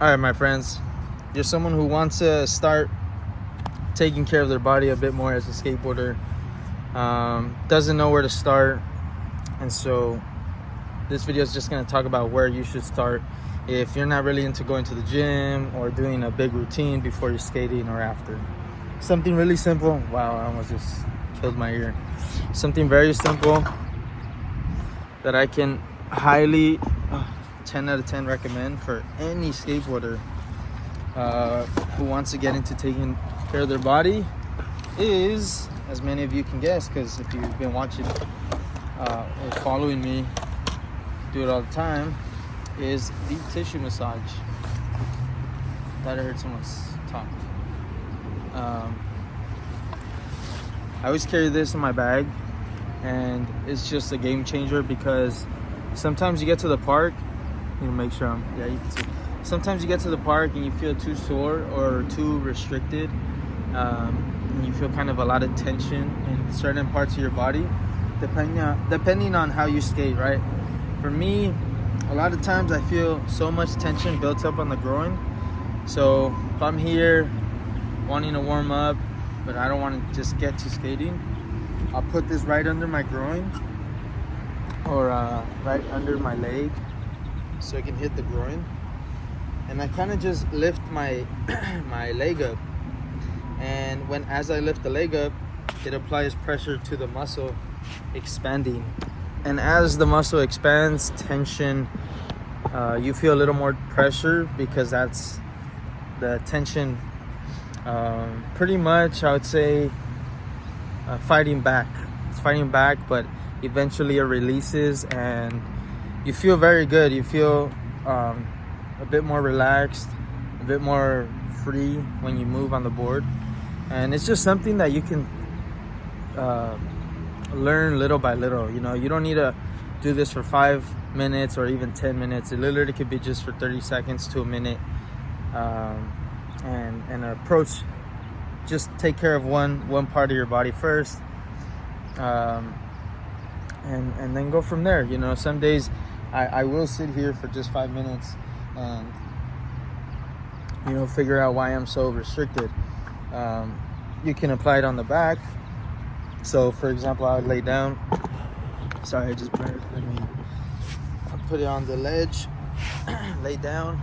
All right, my friends, you're someone who wants to start taking care of their body a bit more as a skateboarder, doesn't know where to start, and so this video is just going to talk about where you should start if you're not really into going to the gym or doing a big routine before you're skating or after. Something really simple. Wow, I almost just killed my ear. Something very simple that I can highly 10 out of 10 recommend for any skateboarder who wants to get into taking care of their body is, as many of you can guess, because if you've been watching or following me do it all the time, is deep tissue massage. Thought I heard someone's talk. I always carry this in my bag, and it's just a game changer because sometimes you get to the park, you know, make sure you can see. Sometimes you get to the park and you feel too sore or too restricted, and you feel kind of a lot of tension in certain parts of your body, depending on how you skate, right? For me, a lot of times I feel so much tension built up on the groin. So if I'm here wanting to warm up, but I don't want to just get to skating, I'll put this right under my groin or right under my leg so it can hit the groin. And I kind of just lift my my leg up. And as I lift the leg up, it applies pressure to the muscle expanding. And as the muscle expands, tension, you feel a little more pressure because that's the tension, pretty much, I would say, fighting back. It's fighting back, but eventually it releases and you feel very good. You feel a bit more relaxed, a bit more free when you move on the board. And it's just something that you can learn little by little. You know, you don't need to do this for 5 minutes or even 10 minutes. It literally could be just for 30 seconds to a minute. And approach, just take care of one part of your body first, and then go from there. You know, some days I will sit here for just 5 minutes and, you know, figure out why I'm so restricted. You can apply it on the back. So for example, I would lay down. Sorry, I just burned. I'll put it on the ledge, lay down.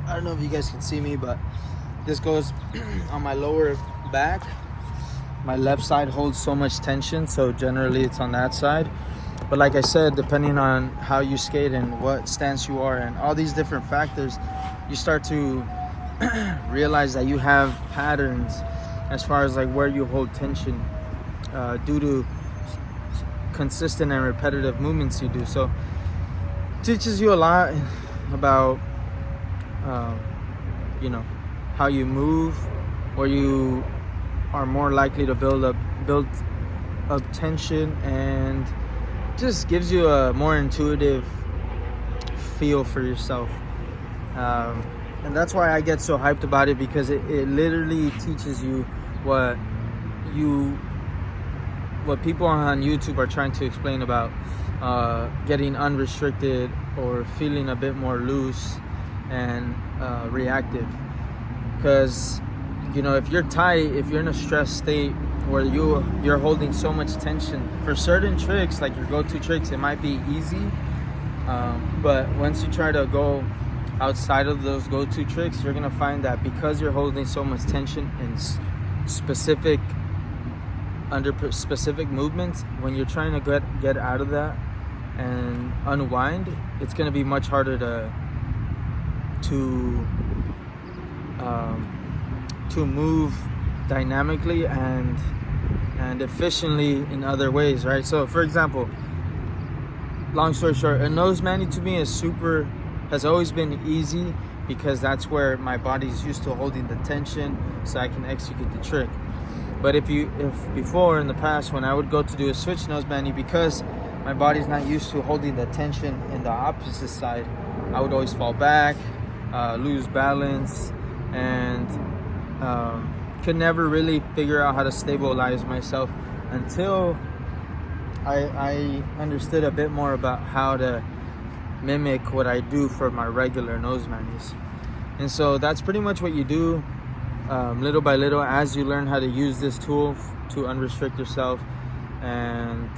I don't know if you guys can see me, but this goes on my lower back. My left side holds so much tension, so generally it's on that side. But like I said, depending on how you skate and what stance you are and all these different factors, you start to realize that you have patterns as far as like where you hold tension due to consistent and repetitive movements you do. So it teaches you a lot about you know, how you move, where you are more likely to build up tension, and just gives you a more intuitive feel for yourself. And that's why I get so hyped about it, because it literally teaches you what people on YouTube are trying to explain about getting unrestricted or feeling a bit more loose and reactive. Because, you know, if you're tight, if you're in a stressed state where you're holding so much tension, for certain tricks, like your go-to tricks, it might be easy, but once you try to go outside of those go-to tricks, you're gonna find that because you're holding so much tension in specific movements, when you're trying to get out of that and unwind, it's gonna be much harder to move dynamically and efficiently in other ways, right? So for example, long story short, a nose mani to me has always been easy, because that's where my body's used to holding the tension so I can execute the trick. But if before, in the past, when I would go to do a switch nose mani, because my body's not used to holding the tension in the opposite side, I would always fall back, lose balance, and could never really figure out how to stabilize myself until I understood a bit more about how to mimic what I do for my regular nose manuals. And so that's pretty much what you do, little by little, as you learn how to use this tool to unrestrict yourself and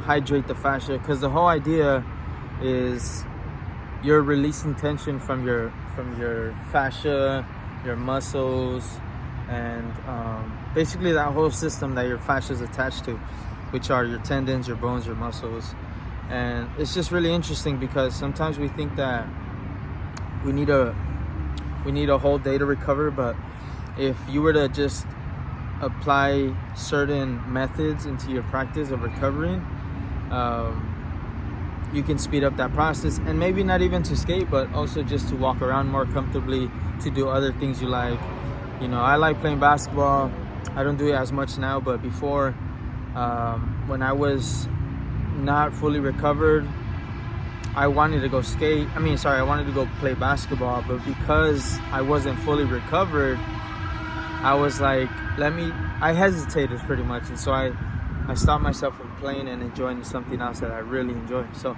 hydrate the fascia, because the whole idea is you're releasing tension from your fascia, your muscles, and basically that whole system that your fascia is attached to, which are your tendons, your bones, your muscles. And it's just really interesting because sometimes we think that we need a whole day to recover, but if you were to just apply certain methods into your practice of recovering, you can speed up that process, and maybe not even to skate, but also just to walk around more comfortably, to do other things you like. I like playing basketball. I don't do it as much now, but before, when I was not fully recovered, I wanted to go skate. I wanted to go play basketball, but because I wasn't fully recovered, I was like, I hesitated pretty much. And so I stopped myself from playing and enjoying something else that I really enjoy. So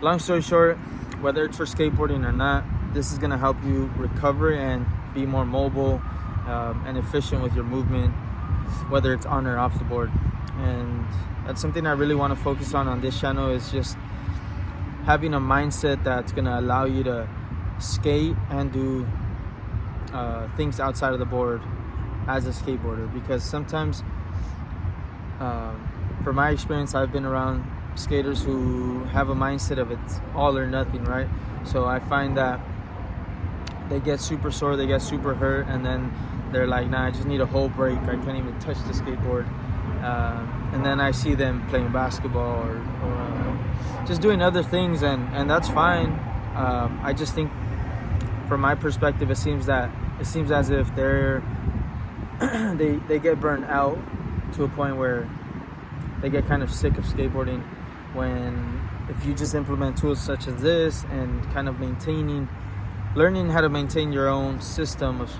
long story short, whether it's for skateboarding or not, this is going to help you recover and be more mobile and efficient with your movement, whether it's on or off the board. And that's something I really want to focus on this channel, is just having a mindset that's going to allow you to skate and do things outside of the board as a skateboarder. Because sometimes, from my experience, I've been around skaters who have a mindset of it's all or nothing, right? So I find that they get super sore, they get super hurt, and then they're like, nah, I just need a whole break, I can't even touch the skateboard. And then I see them playing basketball or just doing other things, and that's fine. I just think, from my perspective, it seems as if they get burnt out to a point where they get kind of sick of skateboarding, when if you just implement tools such as this and kind of learning how to maintain your own system of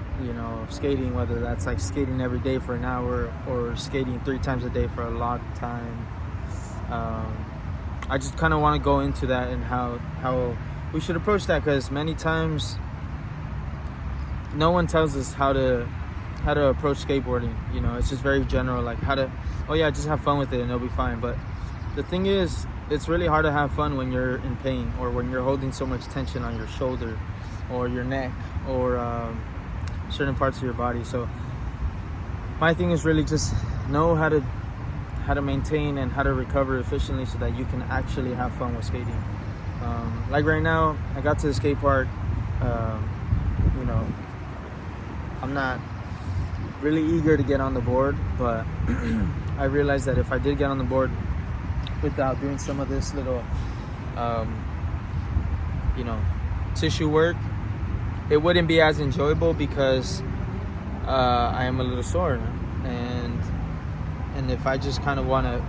skating, whether that's like skating every day for an hour or skating 3 times a day for a long time. I just kind of want to go into that and how we should approach that, because many times no one tells us how to approach skateboarding. It's just very general, like just have fun with it and it'll be fine. But the thing is, it's really hard to have fun when you're in pain, or when you're holding so much tension on your shoulder or your neck or certain parts of your body. So my thing is really just know how to maintain and how to recover efficiently, so that you can actually have fun with skating. Like right now, I got to the skate park. I'm not really eager to get on the board, but I realized that if I did get on the board without doing some of this little tissue work, it wouldn't be as enjoyable, because I am a little sore, and if I just kind of want to,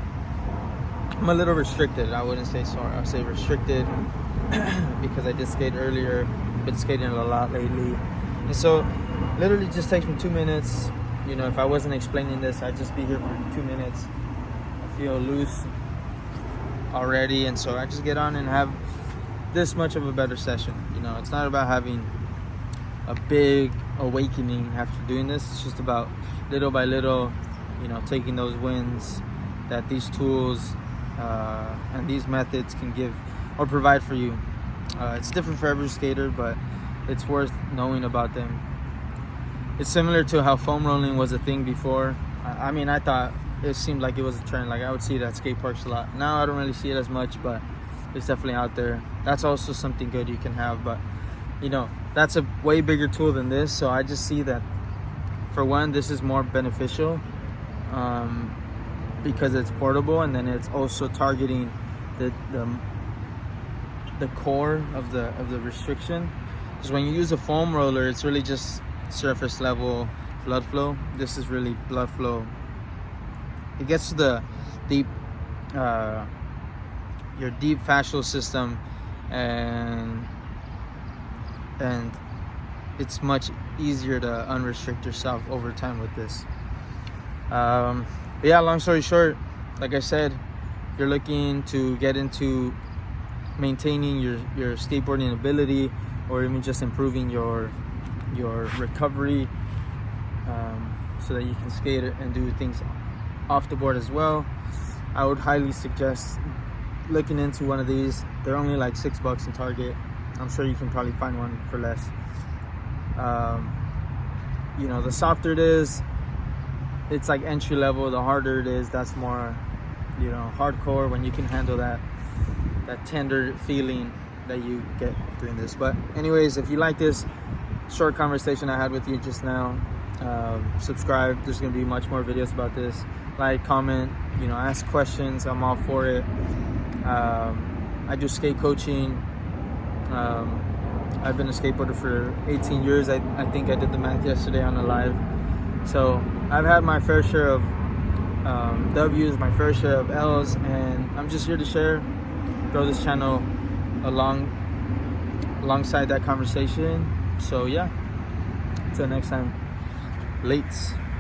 I'm a little restricted. I wouldn't say sore, I'll say restricted, because I did skate earlier, been skating a lot lately, and so literally just takes me 2 minutes. If I wasn't explaining this, I'd just be here for 2 minutes. I feel loose already, and so I just get on and have this much of a better session. It's not about having a big awakening after doing this. It's just about little by little, taking those wins that these tools and these methods can give or provide for you. It's different for every skater, but it's worth knowing about them. It's similar to how foam rolling was a thing before. I thought it seemed like it was a trend. Like, I would see it at skate parks a lot. Now I don't really see it as much, but it's definitely out there. That's also something good you can have, but that's a way bigger tool than this. So I just see that, for one, this is more beneficial because it's portable, and then it's also targeting the core of the restriction. Because when you use a foam roller, it's really just surface level blood flow. This is really blood flow. It gets to the deep, your deep fascial system, and it's much easier to unrestrict yourself over time with this. But yeah, long story short, like I said, if you're looking to get into maintaining your skateboarding ability, or even just improving your recovery, so that you can skate and do things off the board as well, I would highly suggest looking into one of these. They're only like $6 in Target. I'm sure you can probably find one for less. You know, the softer it is, it's like entry level. The harder it is, that's more, you know, hardcore, when you can handle that tender feeling that you get doing this. But anyways, if you like this short conversation I had with you just now, subscribe. There's gonna be much more videos about this. Like, comment, you know, ask questions. I'm all for it. I do skate coaching. I've been a skateboarder for 18 years. I think I did the math yesterday on a live. So I've had my fair share of W's, my fair share of L's, and I'm just here to grow this channel alongside that conversation. So yeah, until next time, lates.